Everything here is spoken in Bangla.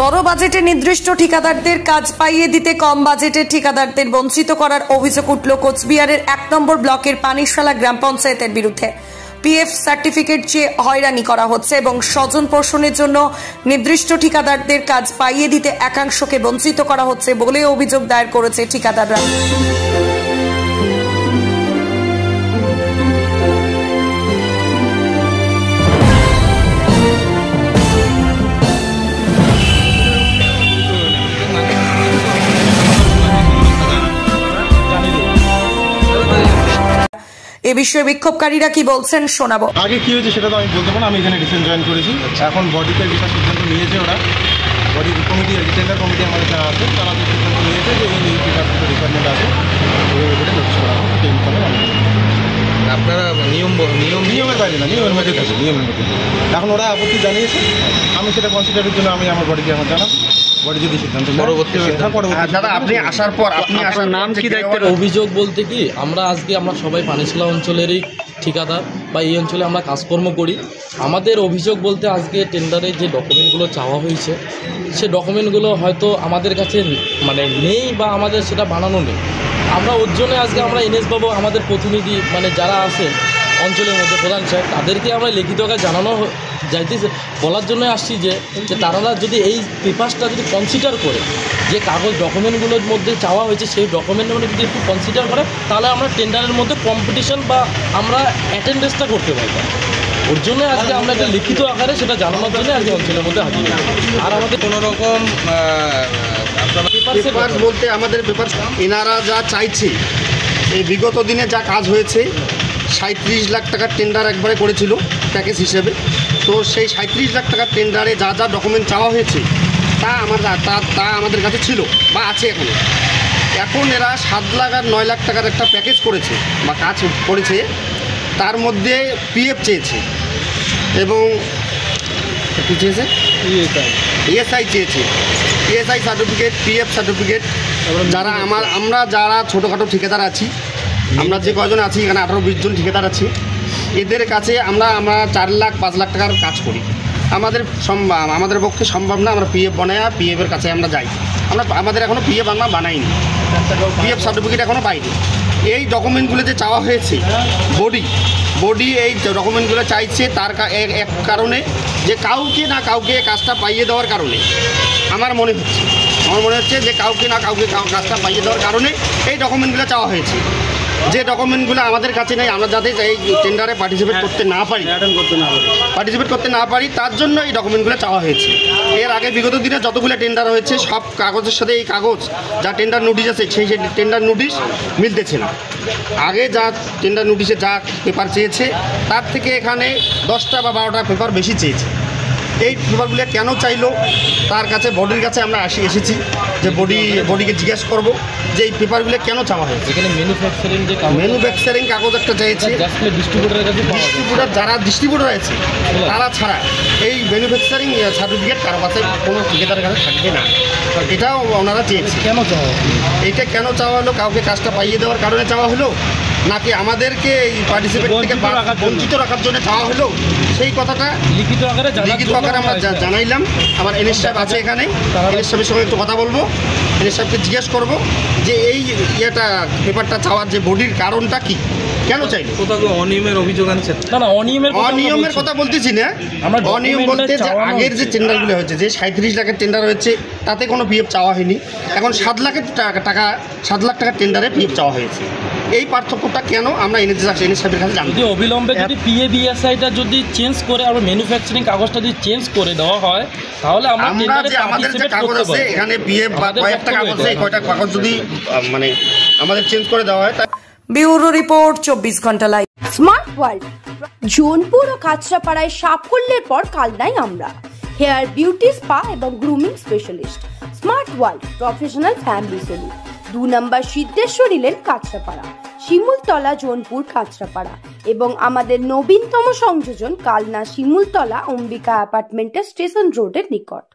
বড় বাজেটে নির্দিষ্ট ঠিকাদারদের কাজ পাইয়ে দিতে কম বাজেটের ঠিকাদারদের বঞ্চিত করার অভিযোগ উঠল কোচবিহারের ১ নম্বর ব্লকের পানিশালা গ্রাম পঞ্চায়েতের বিরুদ্ধে। পিএফ সার্টিফিকেট চেয়ে হয়রানি করা হচ্ছে এবং স্বজন পোষণের জন্য নির্দিষ্ট ঠিকাদারদের কাজ পাইয়ে দিতে একাংশকে বঞ্চিত করা হচ্ছে বলে অভিযোগ দায়ের করেছে ঠিকাদাররা। এ বিষয়ে বিক্ষোভকারীরা কি বলছেন শোনাবো। আগে কি হয়েছে সেটা তো আমি বলতে পারবো না, আমি এখানে রিসেন্ট জয়েন করেছি। এখন বডিতে যেটা সিদ্ধান্ত নিয়েছে ওরা, বডি কমিটি টেন্ডার কমিটি আমাদের যারা আছে তারা যে সিদ্ধান্ত নিয়েছে যে এই রিকোয়ারমেন্ট আছে নোটিশ করা হবে। আপনারা নিয়মের বাইরে না, নিয়মের মধ্যে থাকে, নিয়মের মধ্যে। এখন ওরা আপত্তি জানিয়েছে, আমি সেটা কনসিডারের জন্য আমি আমার বডিকে এখন জানাবো। দাদা আপনি আসার পর আপনার নাম কি দায়িত্বের? অভিযোগ বলতে কি আমরা সবাই পানিশালা অঞ্চলেরই ঠিকাদার বা এই অঞ্চলে আমরা কাজকর্ম করি। আমাদের অভিযোগ বলতে আজকে টেন্ডারে যে ডকুমেন্টগুলো চাওয়া হয়েছে সে ডকুমেন্টগুলো হয়তো আমাদের কাছে নেই বা আমাদের সেটা বানানো নেই। আমরা ওর জন্য আজকে আমরা এনএস বাবু আমাদের প্রতিনিধি যারা আছে অঞ্চলের মধ্যে প্রধান সাহেব তাদেরকে আমরা লিখিত আকারে জানানো যাইতেছে, বলার জন্য আসছি যে তারা যদি এই পেপারসটা যদি কনসিডার করে যে কাগজ ডকুমেন্টগুলোর মধ্যে চাওয়া হয়েছে সেই ডকুমেন্টের মধ্যে যদি একটু কনসিডার করে তাহলে আমরা টেন্ডারের মধ্যে কম্পিটিশন বা আমরা অ্যাটেন্ডেন্সটা করতে পারবো। ওর জন্য আজকে আমরা একটা লিখিত আকারে সেটা জানানোর জন্য আজকে অঞ্চলের মধ্যে হাজির। আর আমাদের কোনো রকম পেপার বলতে আমাদের পেপার এনারা যা চাইছে এই বিগত দিনে যা কাজ হয়েছে ৩৭ লাখ টাকার টেন্ডার একবারে করেছিল প্যাকেজ হিসেবে। তো সেই ৩৭ লাখ টাকার টেন্ডারে যা যা ডকুমেন্ট চাওয়া হয়েছে তা আমাদের কাছে ছিল বা আছে এখন এরা ৭ লাখ আর ৯ লাখ টাকার একটা প্যাকেজ করেছে বা কাজ করেছে, তার মধ্যে পিএফ চেয়েছে এবং কী চেয়েছে ইএসআই চেয়েছে, ইএসআই সার্টিফিকেট, পিএফ সার্টিফিকেট। আমরা যারা ছোটোখাটো ঠিকাদার আছি, আমরা যে কজন আছি এখানে ১৮-২০ জন ঠিকাদার আছি, এদের কাছে আমরা ৪ লাখ ৫ লাখ টাকার কাজ করি। আমাদের পক্ষে সম্ভব না আমরা পিএফ বানাই, পিএফের কাছে আমরা যাই। আমাদের এখনও পিএফ আমরা বানাইনি, পিএফ সার্টিফিকেট এখনও পাইনি। এই ডকুমেন্টগুলো যে চাওয়া হয়েছে বডি এই ডকুমেন্টগুলো চাইছে তার এক কারণে যে কাউকে না কাউকে কাজটা পাইয়ে দেওয়ার কারণে আমার মনে হচ্ছে যে কাউকে না কাউকে কাজটা পাইয়ে দেওয়ার কারণে এই ডকুমেন্টগুলো চাওয়া হয়েছে। যে ডকুমেন্টগুলো আমাদের কাছে নেই, আমরা যাতে এই টেন্ডারে পার্টিসিপেট করতে না পারি তার জন্য এই ডকুমেন্টগুলো চাওয়া হয়েছে। এর আগে বিগত দিনে যতগুলো টেন্ডার হয়েছে সব কাগজের সাথে এই কাগজ যা টেন্ডার নোটিশ আছে সেই টেন্ডার নোটিশ মিলতেছে না। আগে যা টেন্ডার নোটিশে যা পেপার চেয়েছে তার থেকে এখানে 10টা বা 12টা পেপার বেশি চেয়েছে। এই পেপারগুলো কেন চাইলো তার কাছে বডির কাছে আমরা এসেছি যে বডিকে জিজ্ঞেস করব যে এই পেপারগুলো কেন চাওয়া হয়েছে। এখানে ম্যানুফ্যাকচারিং কাগজ একটা চাইছে, ডিস্ট্রিবিউটার যারা ডিস্ট্রিবিউটার আছে তারা ছাড়া এই ম্যানুফ্যাকচারিং সার্টিফিকেট কারো কাছে কোনো ঠিকাদারের কাছে থাকবে না। এটাও ওনারা চেয়েছে। এইটা কেন চাওয়া হলো? কাউকে কাজটা পাইয়ে দেওয়ার কারণে চাওয়া হলো নাকি আমাদেরকে এই পার্টিসিপেট থেকে বঞ্চিত রাখার জন্য চাওয়া হলো? সেই কথাটা লিখিত আকারে আমরা জানাইলাম। আমার এনএস সাহেব আছে এখানে, এনএস সাহেবের সঙ্গে একটু কথা বলবো, এনএস সাহেবকে জিজ্ঞেস করবো যে এই পেপারটা চাওয়ার যে বডির কারণটা কি, কেন চাইলো। কোথাও অনিয়মের অভিযোগ আনছেন? না অনিয়মের কথা বলতেছি না। অনিয়ম বলতে যে আগের যে টেন্ডারগুলো হয়েছে, যে ৩৭ লাখের টেন্ডার হয়েছে তাতে কোনো পিএফ চাওয়া হয়নি। এখন ৭ লাখ টাকার টেন্ডারে পিএফ চাওয়া হয়েছে। এই পার্থক্যটা কেন আমরা এনএস সাহেবের কাছে জানি। যদি অবিলম্বে যদি পিএবিএসআইটা যদি চেঞ্জ করে আর ম্যানুফ্যাকচারিং কাগজটা যদি চেঞ্জ করে দেওয়া হয় তাহলে আমরা যে আমাদের যে কাগজ আছে এখানে পিএফ বা কয়েকটা কাগজ আছে, কয়টা কাগজ যদি আমাদের চেঞ্জ করে দেওয়া হয়। ব্যুরো রিপোর্ট ২৪ ঘন্টা লাইভ। স্মার্ট ওয়ার্ল্ড জোনপুর ও কাঁচরাপাড়ায় সাফল্যের পর কালনায় আমরা হেয়ার বিউটি স্পা এবং grooming specialist. Smart world professional family salon, 2 number Siddheshwari lane Kanchrapara, Shimultala Jonpur Kanchrapara এবং আমাদের নবীনতম সংযোজন কালনা শিমুলতলা অম্বিকা অ্যাপার্টমেন্টের স্টেশন রোডের নিকট।